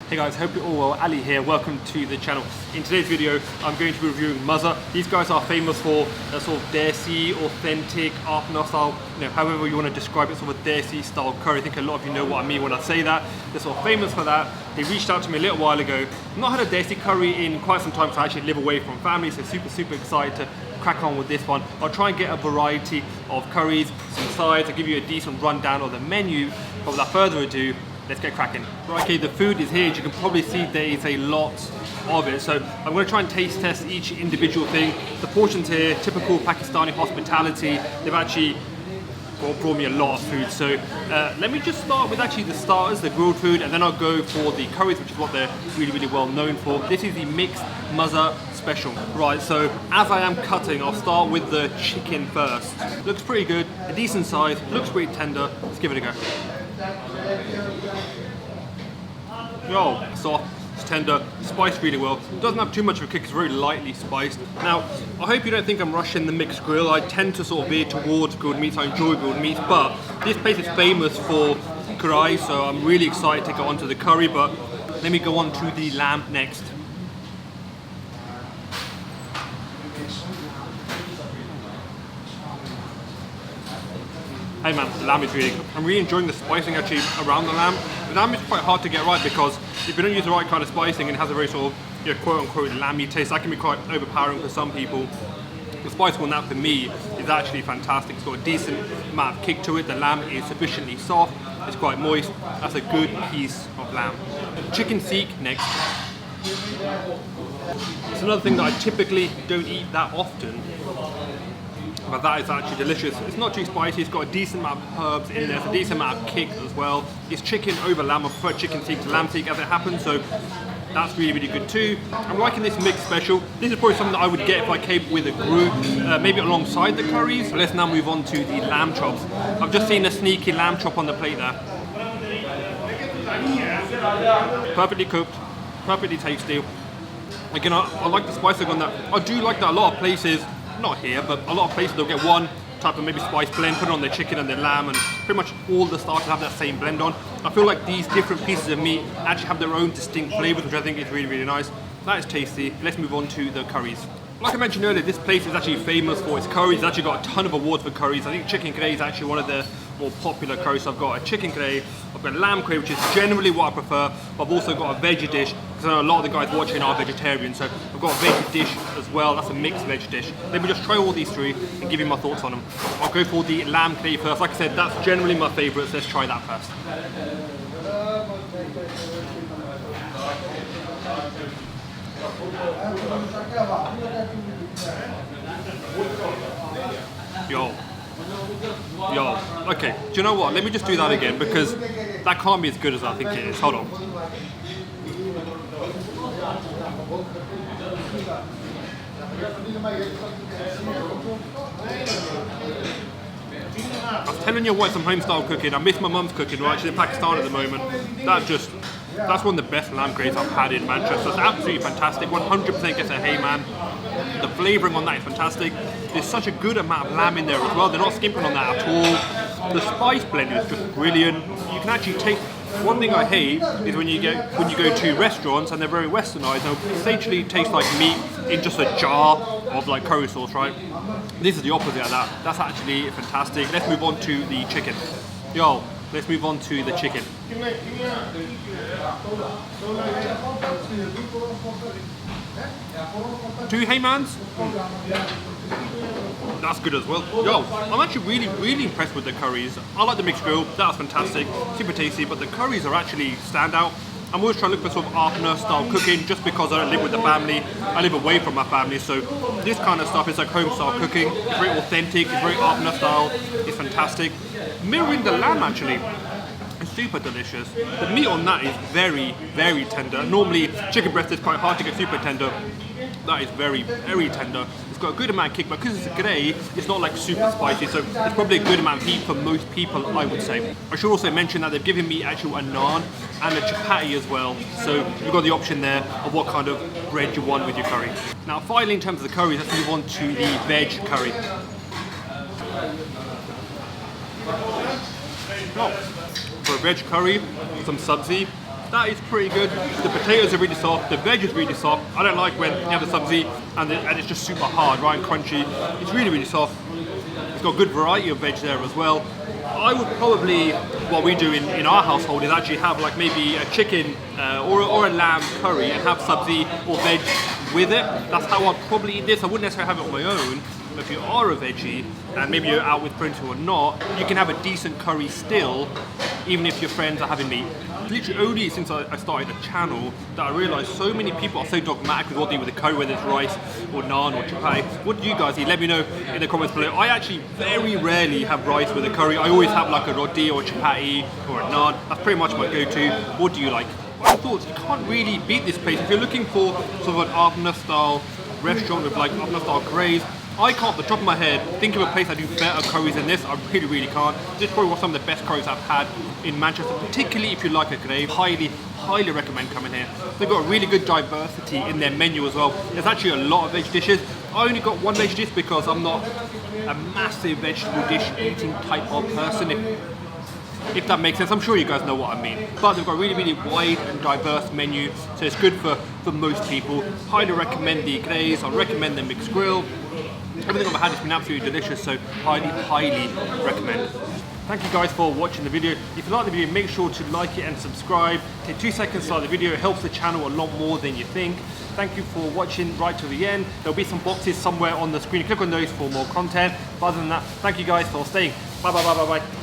Hey guys, hope you're all well. Ali here, welcome to the channel. In today's video, I'm going to be reviewing Mazaa. These guys are famous for a sort of desi, authentic, APNA style, however you want to describe it, sort of a desi style curry. I think a lot of you know what I mean when I say that. They're sort of famous for that. They reached out to me a little while ago. I've not had a desi curry in quite some time, so I actually live away from family, so super excited to crack on with this one. I'll try and get a variety of curries, some sides, I'll give you a decent rundown of the menu. But without further ado, let's get cracking. Right, okay, the food is here. As you can probably see, there is a lot of it. So I'm going to try and taste test each individual thing. The portions here, typical Pakistani hospitality. They've actually brought me a lot of food. So let me just start with actually the starters, the grilled food, and then I'll go for the curries, which is what they're really well known for. This is the mixed Mazaa Special. Right, so as I am cutting, I'll start with the chicken first. Looks pretty good, a decent size, looks pretty tender. Let's give it a go. Oh, soft, it's tender, spiced really well. It doesn't have too much of a kick, it's very lightly spiced. Now, I hope you don't think I'm rushing the mixed grill. I tend to sort of veer towards grilled meats. I enjoy grilled meats, but this place is famous for karahi, so I'm really excited to get onto the curry, but let me go on to the lamb next. Hey man, the lamb is really good. I'm really enjoying the spicing actually around the lamb. The lamb is quite hard to get right because if you don't use the right kind of spicing and it has a very sort of quote unquote lamby taste, that can be quite overpowering for some people. The spice on that for me is actually fantastic. It's got a decent amount of kick to it. The lamb is sufficiently soft. It's quite moist. That's a good piece of lamb. Chicken seek next. It's another thing that I typically don't eat that often, but that is actually delicious. It's not too spicy, it's got a decent amount of herbs in there, it's a decent amount of kick as well. It's chicken over lamb. I prefer chicken seek to lamb seek as it happens, so that's really good too. I'm liking this mixed special. This is probably something that I would get if I came with a group, maybe alongside the curries. So let's now move on to the lamb chops. I've just seen a sneaky lamb chop on the plate there. Perfectly cooked, perfectly tasty. Again, I like the spicing on that. I do like that a lot of places, not here, but a lot of places they'll get one type of maybe spice blend, put it on their chicken and their lamb, and pretty much all the starters have that same blend on. I feel like these different pieces of meat actually have their own distinct flavors, which I think is really nice. That is tasty. Let's move on to the curries. Like I mentioned earlier, this place is actually famous for its curries. It's actually got a ton of awards for curries. I think chicken karahi is actually one of the more popular curries. So I've got a chicken karahi, I've got a lamb karahi, which is generally what I prefer. But I've also got a veggie dish, because I know a lot of the guys watching are vegetarian. So I've got a veggie dish as well. That's a mixed veg dish. Let me just try all these three and give you my thoughts on them. I'll go for the lamb karahi first. Like I said, that's generally my favourite, so let's try that first. Yo, okay, do you know what? Let me just do that again because that can't be as good as I think it is. Hold on. I was telling you what, some home style cooking. I miss my mum's cooking. We're actually in Pakistan at the moment. That's one of the best lamb karahi I've had in Manchester. It's absolutely fantastic. 100% gets a hey man. The flavouring on that is fantastic. There's such a good amount of lamb in there as well. They're not skimping on that at all. The spice blend is just brilliant. You can actually take. One thing I hate is when you go to restaurants and they're very westernized. They'll essentially taste like meat in just a jar of like curry sauce, right? This is the opposite of that. That's actually fantastic. Let's move on to the chicken. Yo, let's move on to the chicken. Two Haymans? That's good as well. Yo, I'm actually really impressed with the curries. I like the mixed grill, that's fantastic, super tasty, but the curries are actually standout. I'm always trying to look for sort of APNA style cooking just because I don't live with the family. I live away from my family, so this kind of stuff is like home style cooking. It's very authentic, it's very APNA style, it's fantastic. Mirroring the lamb actually. It's super delicious. The meat on that is very tender. Normally chicken breast is quite hard to get super tender. That is very tender. It's got a good amount of kick, but because it's a karahi, it's not like super spicy, so it's probably a good amount of heat for most people, I would say. I should also mention that they've given me actual a naan and a chapati as well, so you've got the option there of what kind of bread you want with your curry. Now finally, in terms of the curry, let's move on to the veg curry. Oh, for a veg curry, some sabzi, That is pretty good. The potatoes are really soft, the veg is really soft. I don't like when you have the sabzi and it's just super hard, right, and crunchy. It's really, really soft. It's got a good variety of veg there as well. I would probably, what we do in our household is actually have like maybe a chicken or a lamb curry and have sabzi or veg with it. That's how I'd probably eat this. I wouldn't necessarily have it on my own. But if you are a veggie and maybe you're out with friends who are not, you can have a decent curry still, even if your friends are having meat. Literally only since I started the channel that I realised so many people are so dogmatic with what they eat with the curry, whether it's rice or naan or chapati. What do you guys eat? Let me know in the comments below. I actually very rarely have rice with a curry. I always have like a roti or a chapati or a naan. That's pretty much my go-to. What do you like? My thoughts, you can't really beat this place. If you're looking for sort of an APNA style restaurant with like APNA style curries, I can't, off the top of my head, think of a place that do better curries than this. I really, really can't. This is probably some of the best curries I've had in Manchester, particularly if you like a grave. Highly, highly recommend coming here. They've got a really good diversity in their menu as well. There's actually a lot of veg dishes. I only got one veg dish because I'm not a massive vegetable dish eating type of person. If that makes sense. I'm sure you guys know what I mean. But they've got a really, really wide and diverse menu, so it's good for most people. Highly recommend the glaze. I recommend the mixed grill. Everything I've had has been absolutely delicious, so highly, highly recommend. Thank you guys for watching the video. If you like the video, make sure to like it and subscribe. Take 2 seconds to like the video. It helps the channel a lot more than you think. Thank you for watching right to the end. There'll be some boxes somewhere on the screen. Click on those for more content. But other than that, thank you guys for staying. Bye, bye, bye, bye, bye.